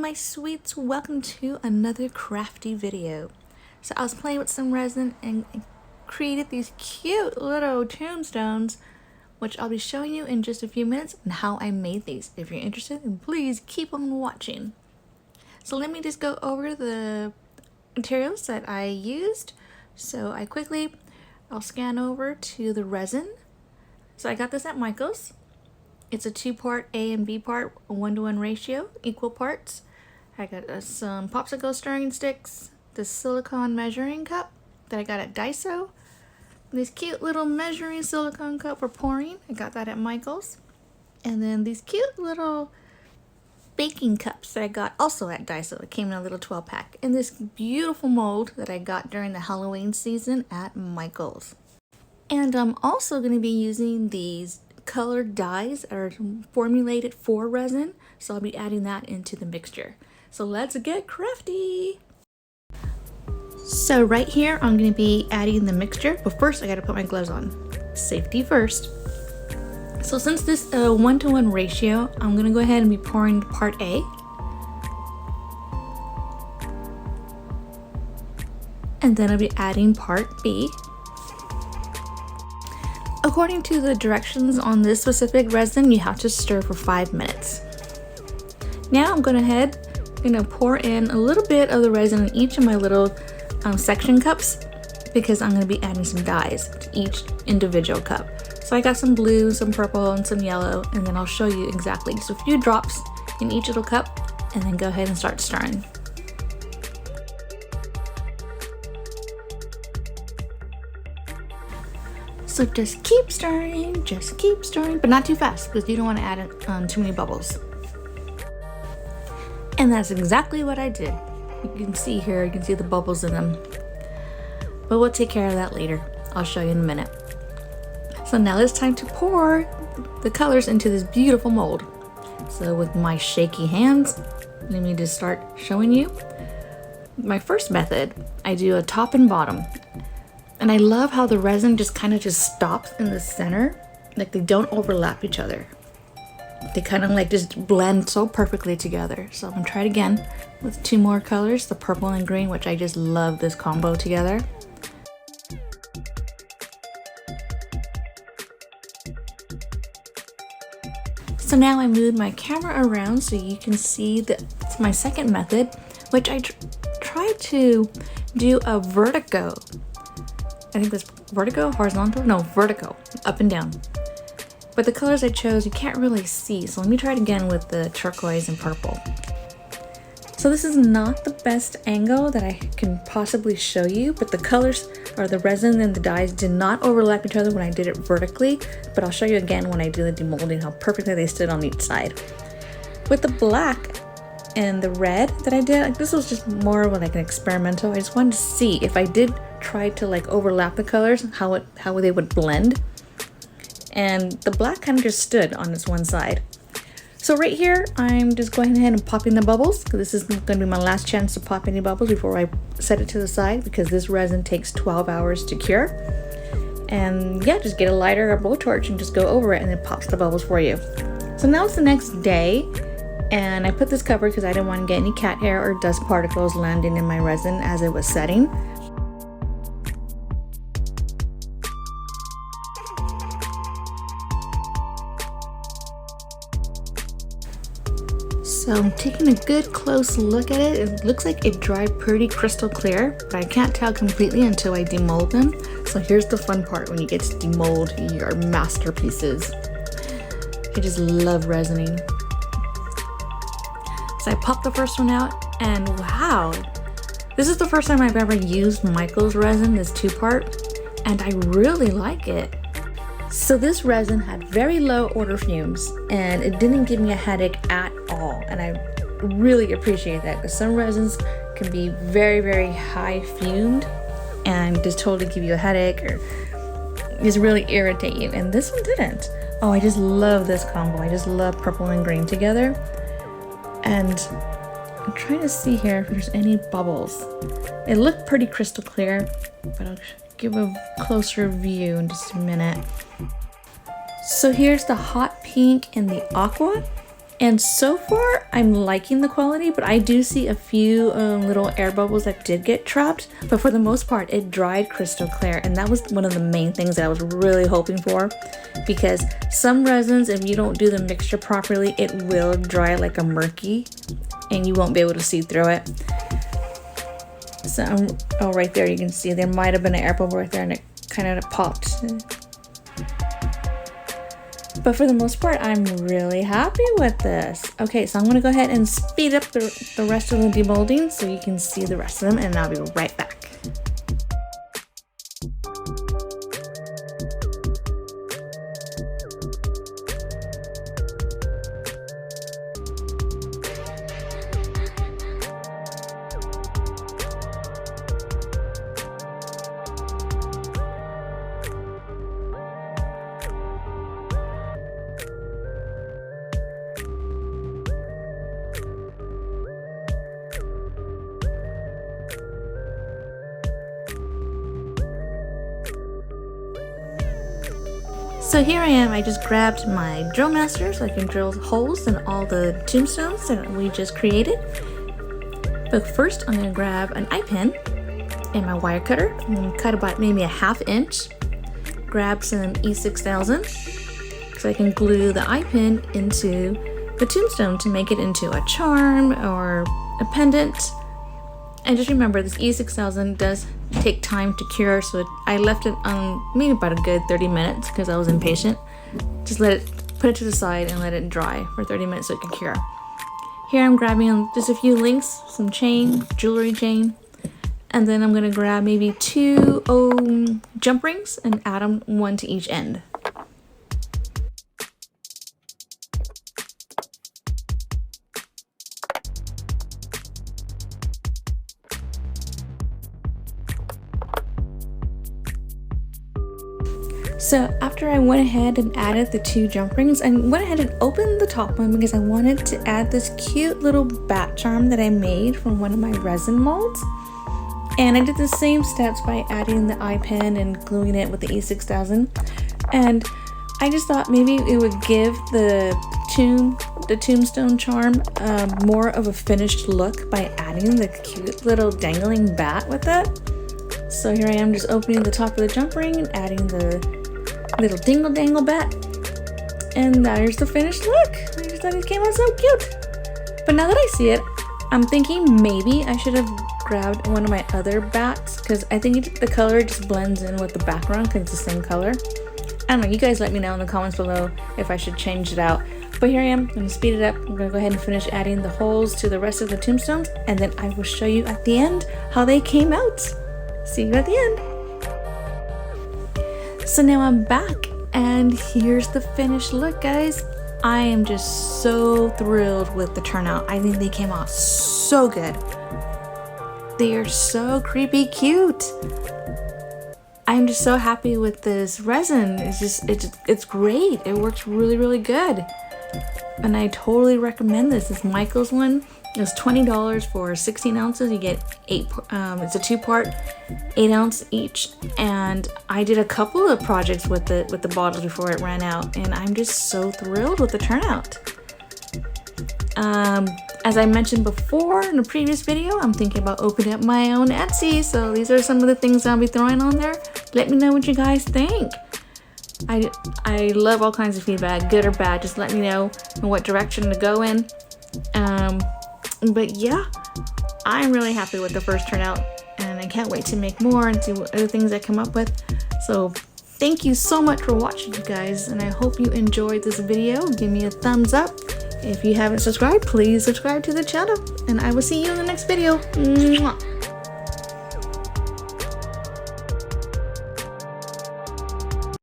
my sweets, welcome to another crafty video. So I was playing with some resin and created these cute little tombstones, which I'll be showing you in just a few minutes and how I made these. If you're interested, then please keep on watching. So let me just go over the materials that I used. So I'll scan over to the resin. So I got this at Michael's. It's a 2-part A and B part, a 1-to-1 ratio, equal parts. I got some popsicle stirring sticks, this silicone measuring cup that I got at Daiso, this cute little measuring silicone cup for pouring. I got that at Michael's. And then these cute little baking cups that I got also at Daiso. It came in a little 12-pack. And this beautiful mold that I got during the Halloween season at Michael's. And I'm also going to be using these colored dyes that are formulated for resin, so I'll be adding that into the mixture. So let's get crafty. So right here I'm going to be adding the mixture, but first I got to put my gloves on. Safety first. So since this 1-to-1 ratio, I'm going to go ahead and be pouring part A. And then I'll be adding part B. According to the directions on this specific resin, you have to stir for 5 minutes. Now I'm going to pour in a little bit of the resin in each of my little section cups, because I'm going to be adding some dyes to each individual cup. So I got some blue, some purple, and some yellow, and then I'll show you exactly. So a few drops in each little cup, and then go ahead and start stirring. So just keep stirring, but not too fast because you don't want to add too many bubbles. And that's exactly what I did. You can see here, you can see the bubbles in them. But we'll take care of that later. I'll show you in a minute. So now it's time to pour the colors into this beautiful mold. So with my shaky hands, let me just start showing you. My first method, I do a top and bottom. And I love how the resin just stops in the center. Like they don't overlap each other. They kind of like just blend so perfectly together. So I'm gonna try it again with 2 more colors, the purple and green, which I just love this combo together. So now I moved my camera around so you can see that's my second method, which I tried to do a vertigo. I think that's vertigo, horizontal? No, vertical, up and down. But the colors I chose, you can't really see. So let me try it again with the turquoise and purple. So this is not the best angle that I can possibly show you, but the colors, or the resin and the dyes, did not overlap each other when I did it vertically. But I'll show you again when I do the demolding, how perfectly they stood on each side. With the black and the red that I did, this was just more of like an experimental. I just wanted to see if I did try to like overlap the colors, how they would blend. And the black kind of just stood on this one side. So right here, I'm just going ahead and popping the bubbles. This is going to be my last chance to pop any bubbles before I set it to the side, because this resin takes 12 hours to cure. And yeah, just get a lighter or a blowtorch and just go over it, and it pops the bubbles for you. So now it's the next day. And I put this cover because I didn't want to get any cat hair or dust particles landing in my resin as it was setting. So I'm taking a good close look at it. It looks like it dried pretty crystal clear, but I can't tell completely until I demold them. So here's the fun part, when you get to demold your masterpieces. I just love resining. So I popped the first one out, and wow, this is the first time I've ever used Michael's resin, this 2-part, and I really like it. So this resin had very low order fumes, and it didn't give me a headache at all, and I really appreciate that, because some resins can be very, very high fumed and just totally give you a headache or just really irritate you, and this one didn't. Oh, I just love this combo. I just love purple and green together. And I'm trying to see here if there's any bubbles. It looked pretty crystal clear, but I'll give a closer view in just a minute. So here's the hot pink and the aqua. And so far, I'm liking the quality, but I do see a few little air bubbles that did get trapped. But for the most part, it dried crystal clear. And that was one of the main things that I was really hoping for. Because some resins, if you don't do the mixture properly, it will dry like a murky. And you won't be able to see through it. So, oh, right there, you can see there might have been an air bubble right there and it kind of popped. But for the most part, I'm really happy with this. Okay, so I'm gonna go ahead and speed up the rest of the demolding so you can see the rest of them, and I'll be right back. So here I am, I just grabbed my drill master so I can drill holes in all the tombstones that we just created. But first I'm gonna grab an eye pen and my wire cutter. I'm gonna cut about maybe a ½ inch. Grab some E6000 so I can glue the eye pin into the tombstone to make it into a charm or a pendant. And just remember, this E6000 does take time to cure, so I left it on maybe about a good 30 minutes because I was impatient. Just put it to the side and let it dry for 30 minutes so it can cure. Here I'm grabbing just a few links, some chain, jewelry chain, and then I'm gonna grab maybe 2 jump rings and add them 1 to each end. So after I went ahead and added the 2 jump rings, I went ahead and opened the top one because I wanted to add this cute little bat charm that I made from one of my resin molds. And I did the same steps by adding the eye pen and gluing it with the E6000. And I just thought maybe it would give the tombstone charm more of a finished look by adding the cute little dangling bat with it. So here I am just opening the top of the jump ring and adding the little dingle dangle bat, and there's the finished look. I just thought it came out so cute. But now that I see it, I'm thinking maybe I should have grabbed one of my other bats because I think the color just blends in with the background because it's the same color. I don't know, you guys let me know in the comments below if I should change it out. But here I am, I'm gonna speed it up. I'm gonna go ahead and finish adding the holes to the rest of the tombstones, and then I will show you at the end how they came out. See you at the end. So now I'm back and here's the finished look, guys. I am just so thrilled with the turnout. I think they came out so good. They are so creepy cute. I'm just so happy with this resin. It's great. It works really, really good. And I totally recommend this. This Michael's one is $20 for 16 ounces. You get it's a 2-part, 8 ounce each. And I did a couple of projects with the bottles before it ran out, and I'm just so thrilled with the turnout. As I mentioned before in a previous video, I'm thinking about opening up my own Etsy. So these are some of the things I'll be throwing on there. Let me know what you guys think. I love all kinds of feedback, good or bad. Just let me know in what direction to go in. But yeah, I'm really happy with the first turnout, and I can't wait to make more and see what other things I come up with. So thank you so much for watching, you guys, and I hope you enjoyed this video. Give me a thumbs up. If you haven't subscribed, please subscribe to the channel, and I will see you in the next video. Mwah.